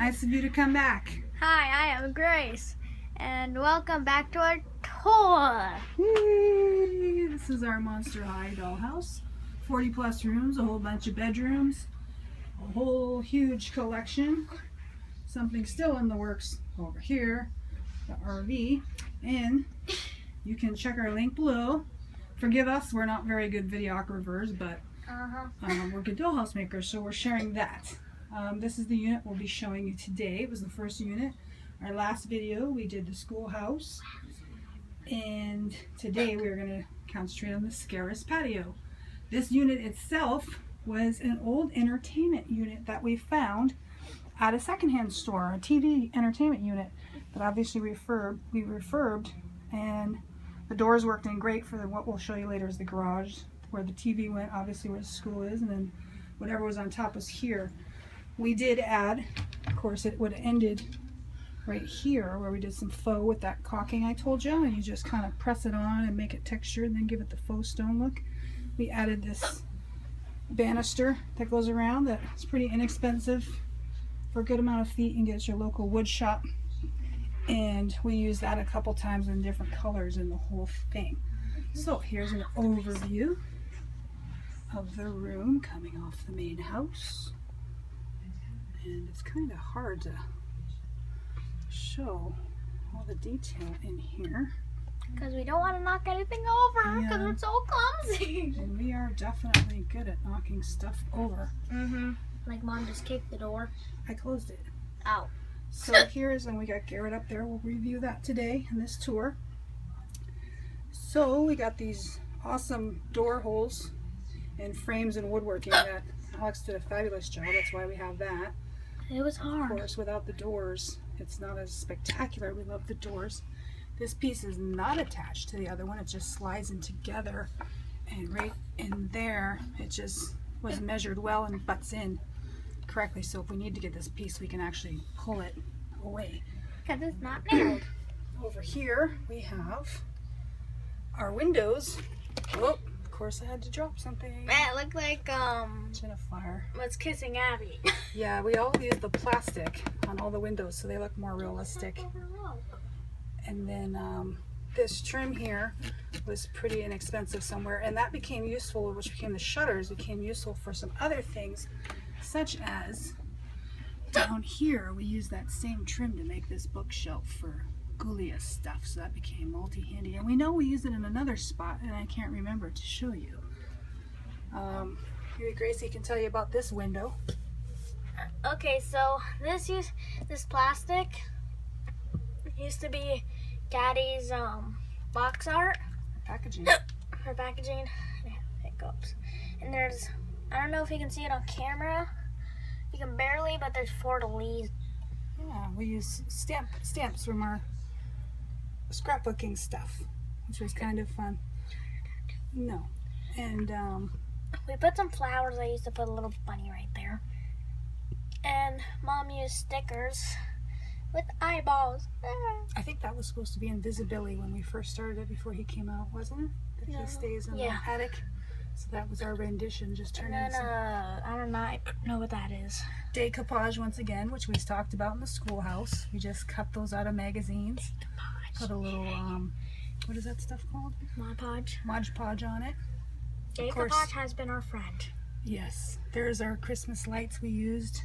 Nice of you to come back. Hi, I am Grace, and welcome back to our tour. Yay! This is our Monster High dollhouse. 40 plus rooms, a whole bunch of bedrooms, a whole huge collection. Something still in the works over here, the RV, and you can check our link below. Forgive us, we're not very good videographers, but we're good dollhouse makers, so we're sharing that. This is the unit we'll be showing you today. It was the first unit. Our last video we did the schoolhouse, and today we're going to concentrate on the Scaris patio. This unit itself was an old entertainment unit that we found at a secondhand store, a TV entertainment unit that obviously we refurbed, and the doors worked in great for what we'll show you later is the garage where the TV went, obviously where the school is, and then whatever was on top was here. We did add, of course it would have ended right here where we did some faux with that caulking I told you, and you just kind of press it on and make it textured and then give it the faux stone look. We added this banister that goes around that's pretty inexpensive. For a good amount of feet you can get at your local wood shop, and we use that a couple times in different colors in the whole thing. So here's an overview of the room coming off the main house, and it's kind of hard to show all the detail in here because we don't want to knock anything over because we're so clumsy. And we are definitely good at knocking stuff over. Like Mom just kicked the door. I closed it. Ow. So here's, and we got Garrett up there. We'll review that today in this tour. So we got these awesome door holes and frames and woodworking that Alex did a fabulous job. That's why we have that. It was hard. Of course, without the doors, it's not as spectacular. We love the doors. This piece is not attached to the other one. It just slides in together, and right in there, it just was measured well and butts in correctly. So if we need to get this piece, we can actually pull it away. Because it's not nailed. Over here, we have our windows. Oh, of course I had to drop something. It looked like Jinafire was kissing Abby. Yeah, we all use the plastic on all the windows so they look more realistic. And then this trim here was pretty inexpensive somewhere, and that became useful, which became the shutters, became useful for some other things, such as down here we use that same trim to make this bookshelf for GHOULIA stuff, so that became multi-handy. And we know we use it in another spot, and I can't remember to show you. Maybe Gracie can tell you about this window. Okay, so this plastic used to be Daddy's box art. Packaging. Her packaging. Hiccups. And there's, I don't know if you can see it on camera. You can barely, but there's fleur-de-lis. Yeah, we use stamps from our scrapbooking stuff, which was kind of fun. No. And we put some flowers. I used to put a little bunny right there. And Mom used stickers with eyeballs. I think that was supposed to be invisibility when we first started it before he came out, wasn't it? That he stays in the attic. So that was our rendition, just turning into I don't know what that is. Decoupage once again, which we talked about in the schoolhouse. We just cut those out of magazines. Put a little, what is that stuff called? Mod Podge. Mod Podge on it. Decoupage has been our friend. Yes. There's our Christmas lights we used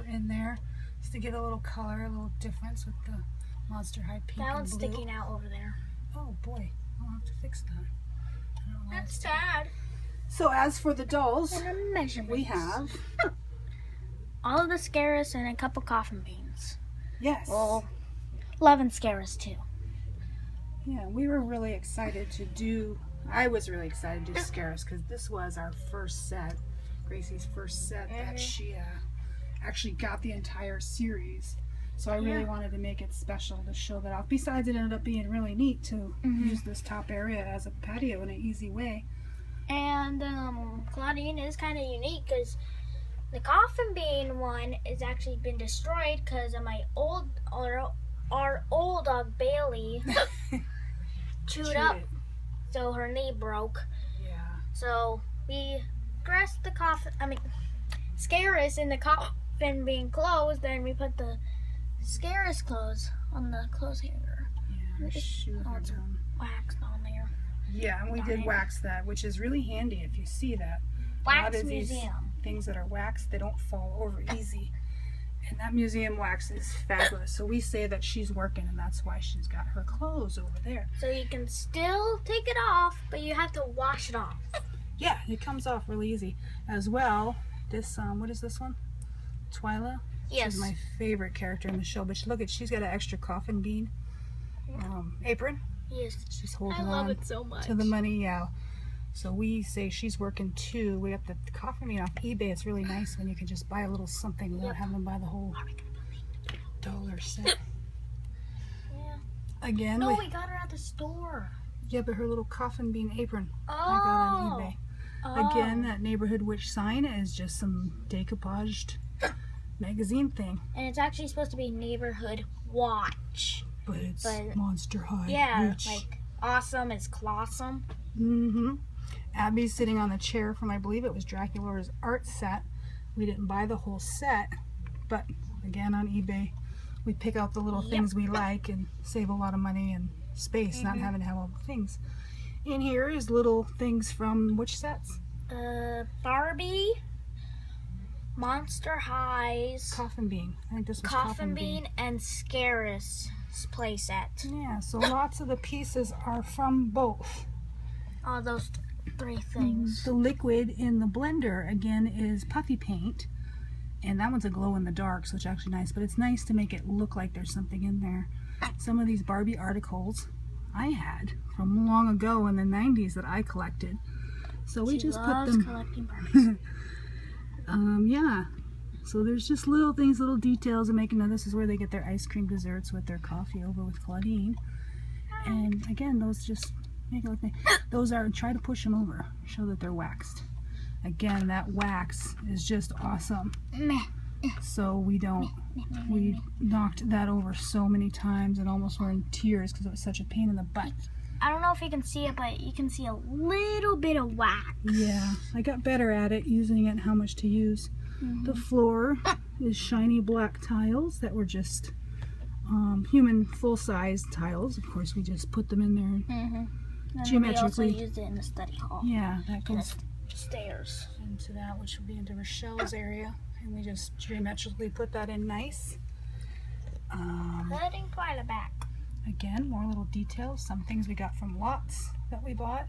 in there. Just to get a little color, a little difference with the Monster High pink that and one's blue. sticking out over there. Oh boy, I'll have to fix that. I don't know why That's sad. So as for the dolls, we have all of the Scaris and a couple Coffin Beans. Yes. Well, 11 Scaris too. Yeah, we were really excited to do, I was really excited to do Scaris because this was our first set, Gracie's first set that she actually got the entire series. So I really wanted to make it special to show that off. Besides, it ended up being really neat to use this top area as a patio in an easy way. And CLAWDEEN is kind of unique because the Coffin Bean one has actually been destroyed because of our old dog Bailey chewed up, so her knee broke. Yeah. So we dressed the Scaris in the Coffin Bean clothes, then we put the Scaris clothes on the clothes hanger. Yeah, her shoes are done. Waxed on there. Yeah, and we did wax that, which is really handy if you see that. Wax museum. Things that are waxed, they don't fall over easy. And that museum wax is fabulous. So we say that she's working, and that's why she's got her clothes over there. So you can still take it off, but you have to wash it off. Yeah, it comes off really easy. As well, this, what is this one? Twyla? Yes. She's my favorite character in the show. But look, she's got an extra coffin bean apron. Yes. She's holding I love on it so much. to the money, yeah. So we say she's working too. We got the coffin bean off eBay. It's really nice when you can just buy a little something without having to buy the whole dollar set. Yeah. Again, No, we got her at the store. yeah, but her little coffin bean apron Oh. I got on eBay. Oh. Again, that neighborhood witch sign is just some decoupaged magazine thing. And it's actually supposed to be neighborhood watch. But it's Monster High. Yeah, Witch. like awesome is clawsome. Mm-hmm. Abby's sitting on the chair from, I believe it was Draculaura's art set. We didn't buy the whole set, but again on eBay, we pick out the little things we like and save a lot of money and space, not having to have all the things. In here is little things from which sets? Barbie, Monster High's, Coffin Bean. I think this was Coffin Bean, and Scaris playset. Yeah, so lots of the pieces are from both. All those three things. The liquid in the blender, again, is puffy paint. And that one's a glow in the dark, so it's actually nice. But it's nice to make it look like there's something in there. Some of these Barbie articles I had from long ago in the 90s that I collected. So we just put them. Collecting Barbies. Yeah. So there's just little things, little details, and making. Now this is where they get their ice cream desserts with their coffee over with CLAWDEEN. And again, those just make it look nice. Those are, try to push them over, show that they're waxed. Again, that wax is just awesome. So we knocked that over so many times and almost were in tears because it was such a pain in the butt. I don't know if you can see it, but you can see a little bit of wax. Yeah, I got better at it, using it and how much to use. The floor is shiny black tiles that were just human full-size tiles. Of course, we just put them in there geometrically. We also used it in the study hall. Yeah, that goes Stairs into that, which will be into Rochelle's area, and we just geometrically put that in nice. Putting Twyla back. Again, more little details. Some things we got from lots that we bought,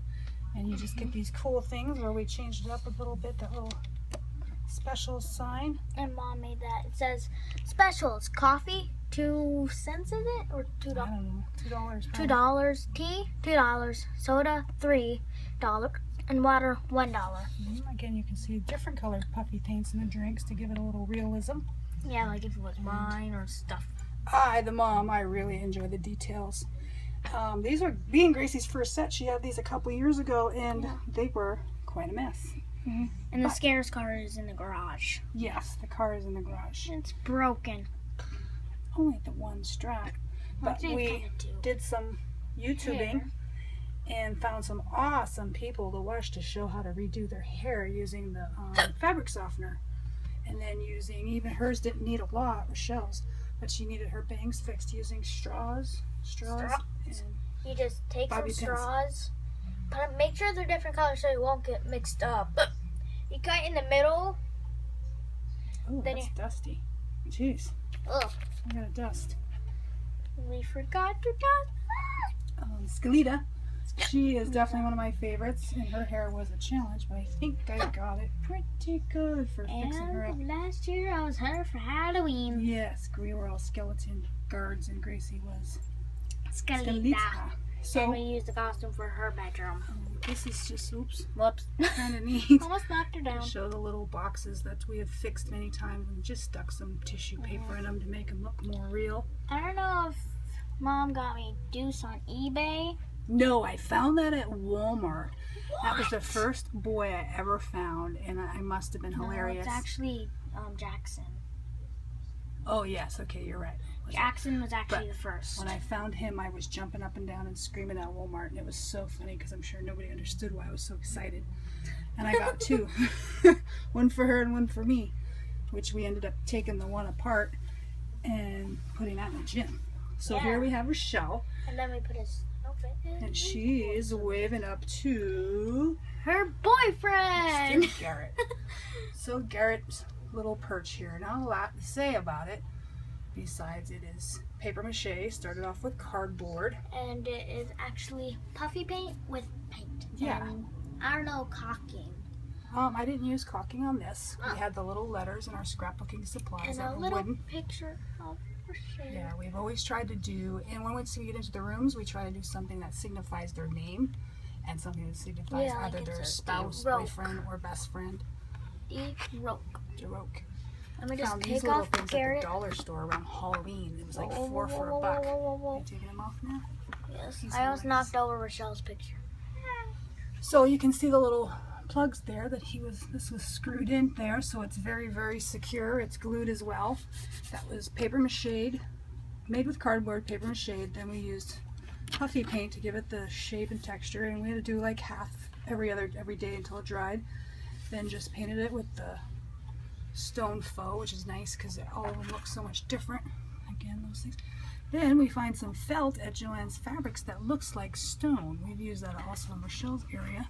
and you just get these cool things where we changed it up a little bit. That little special sign. And Mom made that. It says specials. Coffee, 2 cents is it? Or $2? I don't know. $2. $2. Tea, $2. Soda, $3. And water, $1. Again, you can see different colored puffy paints in the drinks to give it a little realism. Yeah, like if it was wine or stuff. I, the mom, I really enjoy the details. These are being Gracie's first set. She had these a couple years ago, and they were quite a mess. And the Scaris car is in the garage. Yes, the car is in the garage. It's broken. Only the one strap. But we did some YouTubing and found some awesome people to watch to show how to redo their hair using the fabric softener. And then using, even hers didn't need a lot, Rochelle's, but she needed her bangs fixed using straws. And You just take some bobby pins. straws, make sure they're different colors so it won't get mixed up. You cut in the middle. Oh, that's dusty. Jeez, Ugh. I got a dust. We forgot to dust. SKELITA. She is definitely one of my favorites, and her hair was a challenge, but I think I got it pretty good for fixing her up. And last year I was her for Halloween. Yes, we were all skeleton guards, and Gracie was SKELITA. So And we used the costume for her bedroom. this is just, oops, Whoops. kind of neat. Almost knocked her To down. show the little boxes that we have fixed many times and just stuck some tissue paper in them to make them look more real. I don't know if Mom got me Deuce on eBay. No, I found that at Walmart. That was the first boy I ever found, and I must have been hilarious. No, it's actually Jackson. Oh, yes, okay, you're right. Jackson was actually the first. When I found him, I was jumping up and down and screaming at Walmart, and it was so funny because I'm sure nobody understood why I was so excited. And I got 2. One for her and one for me. which we ended up taking the one apart and putting that in the gym. So Yeah. here we have Rochelle, And then we put his outfit in. and she is waving up to Her boyfriend! Mr. Garrett. So Garrett's little perch here. Not a lot to say about it, besides it is paper mache. Started off with cardboard. And it is actually puffy paint with paint. Yeah. And, I don't know, caulking. I didn't use caulking on this. We had the little letters in our scrapbooking supplies And that a were little wooden. picture of Rochelle. Yeah, we've always tried to do, and when we get into the rooms, we try to do something that signifies their name and something that signifies Yeah, like either it their says spouse, DROQUE. boyfriend, or best friend. DROQUE. DROQUE. Let me just Found take these little off things at Garrett. the dollar store around Halloween. It was like Whoa, $4 for whoa, a buck. whoa, whoa, whoa, Are whoa. you taking them off now? Yes, He's I almost hilarious. knocked over Rochelle's picture. So you can see the little plugs there that this was screwed in there, so it's very, very secure. It's glued as well. That was paper mache, made with cardboard, paper mache. Then we used puffy paint to give it the shape and texture, and we had to do like half every day until it dried. Then just painted it with the stone faux, which is nice because all of them look so much different. Again, those things. Then we find some felt at Joann's Fabrics that looks like stone. We've used that also in Rochelle's area,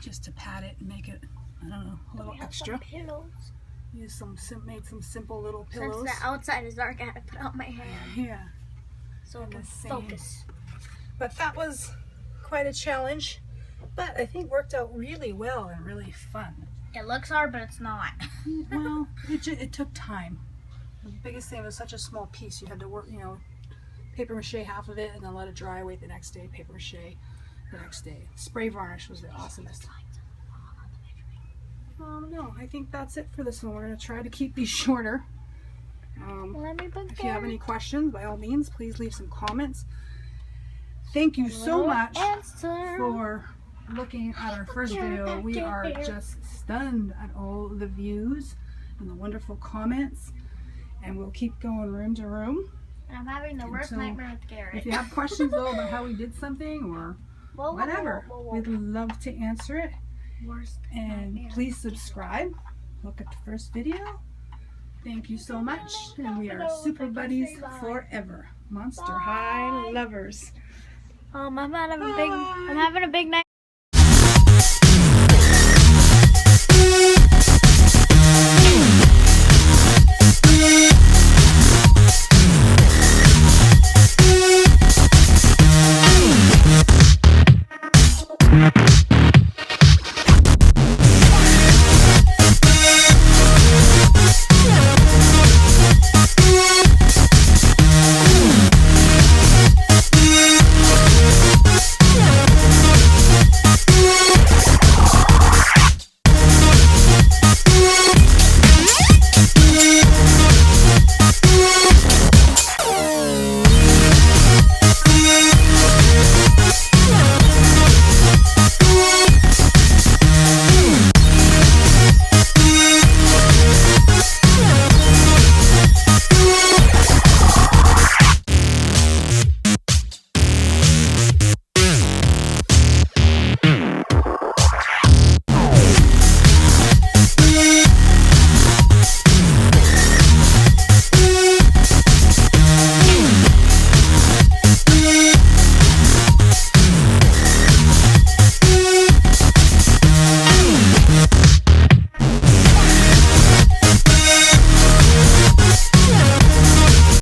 just to pad it and make it, I don't know, a little We have extra. some pillows. Used made some simple little pillows. Since the outside is dark, I had to put out my hand Yeah, so I And can the same. focus. but that was quite a challenge, but I think worked out really well and really fun. It looks hard, but it's not. Well, it took time. The biggest thing was such a small piece. You had to work, paper mache half of it and then let it dry, wait the next day, paper mache the next day. Spray varnish was the awesomest. No, I think that's it for this one. We're going to try to keep these shorter. Let me put If you have any questions, by all means, please leave some comments. Thank you so much for looking at our first video. We are just stunned at all the views and the wonderful comments, and we'll keep going room to room. And I'm having the worst Until- nightmare with Garrett. If you have questions though about how we did something or Whoa, whoa, whatever, whoa, whoa, whoa. we'd love to answer it. Worst And nightmare. please subscribe. Look at the first video. Thank you so much, and we are super buddies forever. Monster High lovers. I'm having a big night.